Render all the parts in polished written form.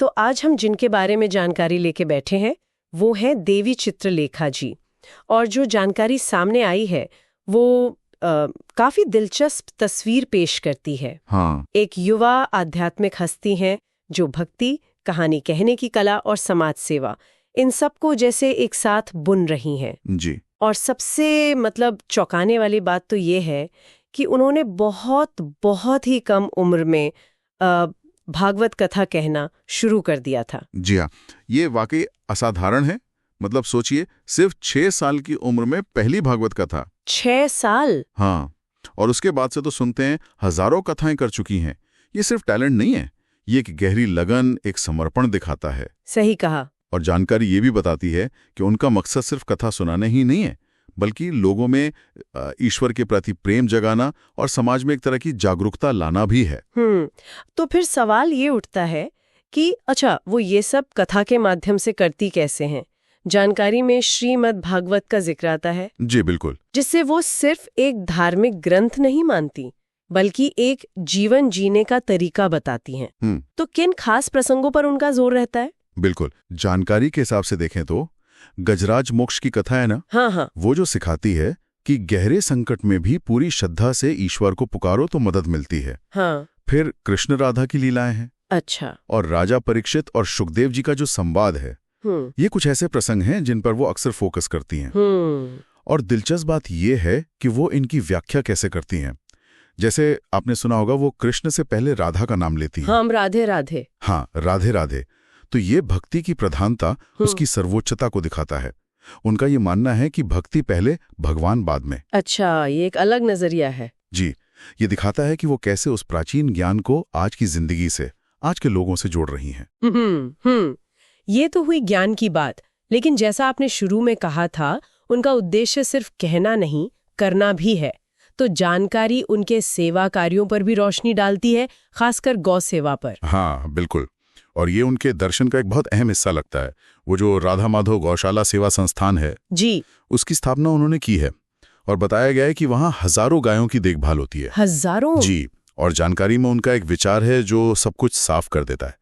तो आज हम जिनके बारे में जानकारी लेके बैठे हैं वो है देवी चित्रलेखा जी। और जो जानकारी सामने आई है वो काफी दिलचस्प तस्वीर पेश करती है। हाँ। एक युवा आध्यात्मिक हस्ती हैं जो भक्ति, कहानी कहने की कला और समाज सेवा इन सबको जैसे एक साथ बुन रही हैं। जी। और सबसे चौंकाने वाली बात तो ये है कि उन्होंने बहुत ही कम उम्र में भागवत कथा कहना शुरू कर दिया था। जी हाँ, ये वाकई असाधारण है। सोचिए, सिर्फ 6 साल की उम्र में पहली भागवत कथा। 6 साल? हाँ। और उसके बाद से तो सुनते हैं हजारों कथाएं कर चुकी हैं। ये सिर्फ टैलेंट नहीं है, ये एक गहरी लगन, एक समर्पण दिखाता है। सही कहा। और जानकारी ये भी बताती है कि उनका मकसद सिर्फ कथा सुनाना ही नहीं है, बल्कि लोगों में ईश्वर के प्रति प्रेम जगाना और समाज में एक तरह की जागरूकता लाना भी है। तो फिर सवाल ये उठता है कि अच्छा, वो ये सब कथा के माध्यम से करती कैसे हैं? जानकारी में श्रीमद् भागवत का जिक्र आता है। जी बिल्कुल। जिससे वो सिर्फ एक धार्मिक ग्रंथ नहीं मानती, बल्कि एक जीवन जीने का तरीका बताती हैं। तो किन खास प्रसंगों पर उनका जोर रहता है? बिल्कुल, जानकारी के हिसाब से देखें तो गजराज मोक्ष की कथा है ना। हाँ। वो जो सिखाती है कि गहरे संकट में भी पूरी श्रद्धा से ईश्वर को पुकारो तो मदद मिलती है। हाँ। फिर कृष्ण राधा की लीलाएं हैं। अच्छा। और राजा परीक्षित और सुखदेव जी का जो संवाद है, ये कुछ ऐसे प्रसंग हैं जिन पर वो अक्सर फोकस करती हैं। और दिलचस्प बात ये है कि वो इनकी व्याख्या कैसे करती हैं। जैसे आपने सुना होगा, वो कृष्ण से पहले राधा का नाम लेती हैं। हाँ, राधे राधे। हाँ, राधे राधे। तो ये भक्ति की प्रधानता, उसकी सर्वोच्चता को दिखाता है। उनका ये मानना है कि भक्ति पहले, भगवान बाद में। अच्छा, ये एक अलग नजरिया है। जी, ये दिखाता है कि वो कैसे उस प्राचीन ज्ञान को आज की जिंदगी से, आज के लोगों से जोड़ रही हैं। ये तो हुई ज्ञान की बात, लेकिन जैसा आपने शुरू में कहा था, उनका उद्देश्य सिर्फ कहना नहीं, करना भी है। तो जानकारी उनके सेवा कार्यों पर भी रोशनी डालती है, खासकर गौ सेवा पर। हाँ बिल्कुल। और ये उनके दर्शन का एक बहुत अहम हिस्सा लगता है। वो जो राधा माधव गौशाला सेवा संस्थान है जी, उसकी स्थापना उन्होंने की है। और बताया गया है कि वहाँ हजारों गायों की देखभाल होती है। हजारों? जी। और जानकारी में उनका एक विचार है जो सब कुछ साफ कर देता है।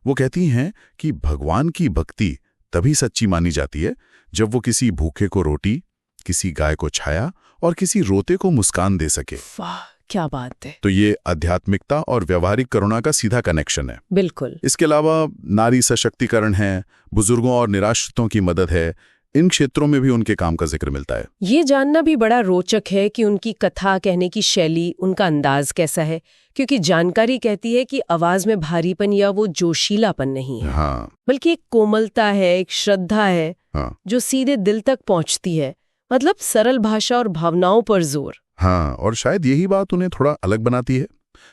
वो कहती हैं कि भगवान की भक्ति तभी सच्ची मानी जाती है जब वो किसी भूखे को रोटी, किसी गाय को छाया और किसी रोते को मुस्कान दे सके। वाह, क्या बात है। तो ये आध्यात्मिकता और व्यवहारिक करुणा का सीधा कनेक्शन है। बिल्कुल। इसके अलावा नारी सशक्तिकरण है, बुजुर्गों और निराश्रितों की मदद है। इन क्षेत्रों में भी उनके काम का जिक्र मिलता है। ये जानना भी बड़ा रोचक है कि उनकी कथा कहने की शैली, उनका अंदाज कैसा है, क्योंकि जानकारी कहती है कि आवाज में भारीपन या वो जोशीलापन नहीं है। हाँ। बल्कि एक कोमलता है, एक श्रद्धा है। हाँ। जो सीधे दिल तक पहुंचती है। सरल भाषा और भावनाओं पर जोर। हाँ, और शायद यही बात उन्हें थोड़ा अलग बनाती है।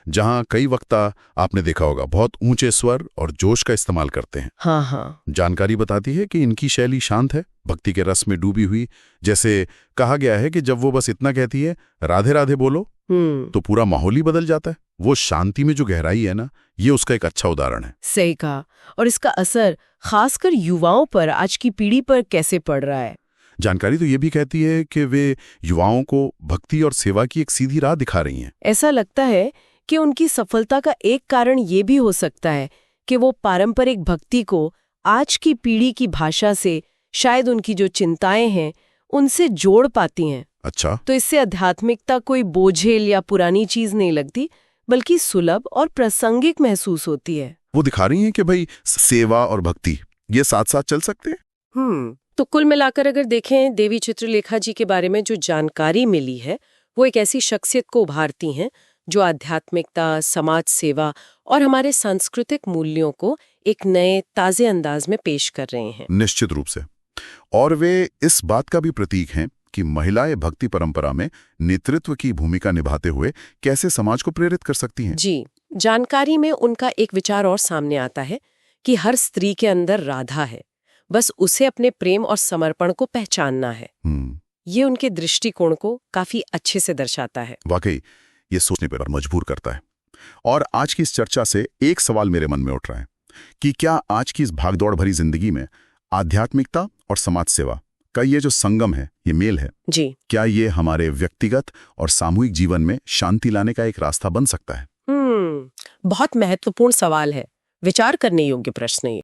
जहाँ कई वक्ता, आपने देखा होगा, बहुत ऊंचे स्वर और जोश का इस्तेमाल करते हैं। हाँ। जानकारी बताती है कि इनकी शैली शांत है, भक्ति के रस में डूबी हुई। जैसे कहा गया है कि जब वो बस इतना कहती है, राधे राधे बोलो, तो पूरा माहौल ही बदल जाता है। वो शांति में जो गहराई है ना, ये उसका एक अच्छा उदाहरण है। सही कहा। और इसका असर खासकर युवाओं पर, आज की पीढ़ी पर कैसे पड़ रहा है? जानकारी तो ये भी कहती है कि वे युवाओं को भक्ति और सेवा की एक सीधी राह दिखा रही हैं। ऐसा लगता है कि उनकी सफलता का एक कारण ये भी हो सकता है कि वो पारंपरिक भक्ति को आज की पीढ़ी की भाषा से, शायद उनकी जो चिंताएं हैं, उनसे जोड़ पाती हैं। अच्छा। तो इससे आध्यात्मिकता कोई बोझिल या पुरानी चीज नहीं लगती, बल्कि सुलभ और प्रासंगिक महसूस होती है। वो दिखा रही हैं कि भाई सेवा और भक्ति ये साथ साथ चल सकते हैं। तो कुल मिलाकर अगर देखें, देवी चित्रलेखा जी के बारे में जो जानकारी मिली है, वो एक ऐसी शख्सियत को उभारती हैं जो आध्यात्मिकता, समाज सेवा और हमारे सांस्कृतिक मूल्यों को एक नए ताजे अंदाज में पेश कर रहे हैं। निश्चित रूप से। और वे इस बात का भी प्रतीक हैं कि महिलाएं भक्ति परंपरा में नेतृत्व की भूमिका निभाते हुए कैसे समाज को प्रेरित कर सकती हैं। जी, जानकारी में उनका एक विचार और सामने आता है कि हर स्त्री के अंदर राधा है, बस उसे अपने प्रेम और समर्पण को पहचानना है। ये उनके दृष्टिकोण को काफी अच्छे से दर्शाता है। वाकई ये सोचने पर मजबूर करता है। और आज की इस चर्चा से एक सवाल मेरे मन में उठ रहा है कि क्या आज की इस भागदौड़ भरी जिंदगी में आध्यात्मिकता और समाज सेवा का ये जो संगम है, ये मेल है जी, क्या ये हमारे व्यक्तिगत और सामूहिक जीवन में शांति लाने का एक रास्ता बन सकता है? बहुत महत्वपूर्ण सवाल है। विचार करने योग्य प्रश्न है।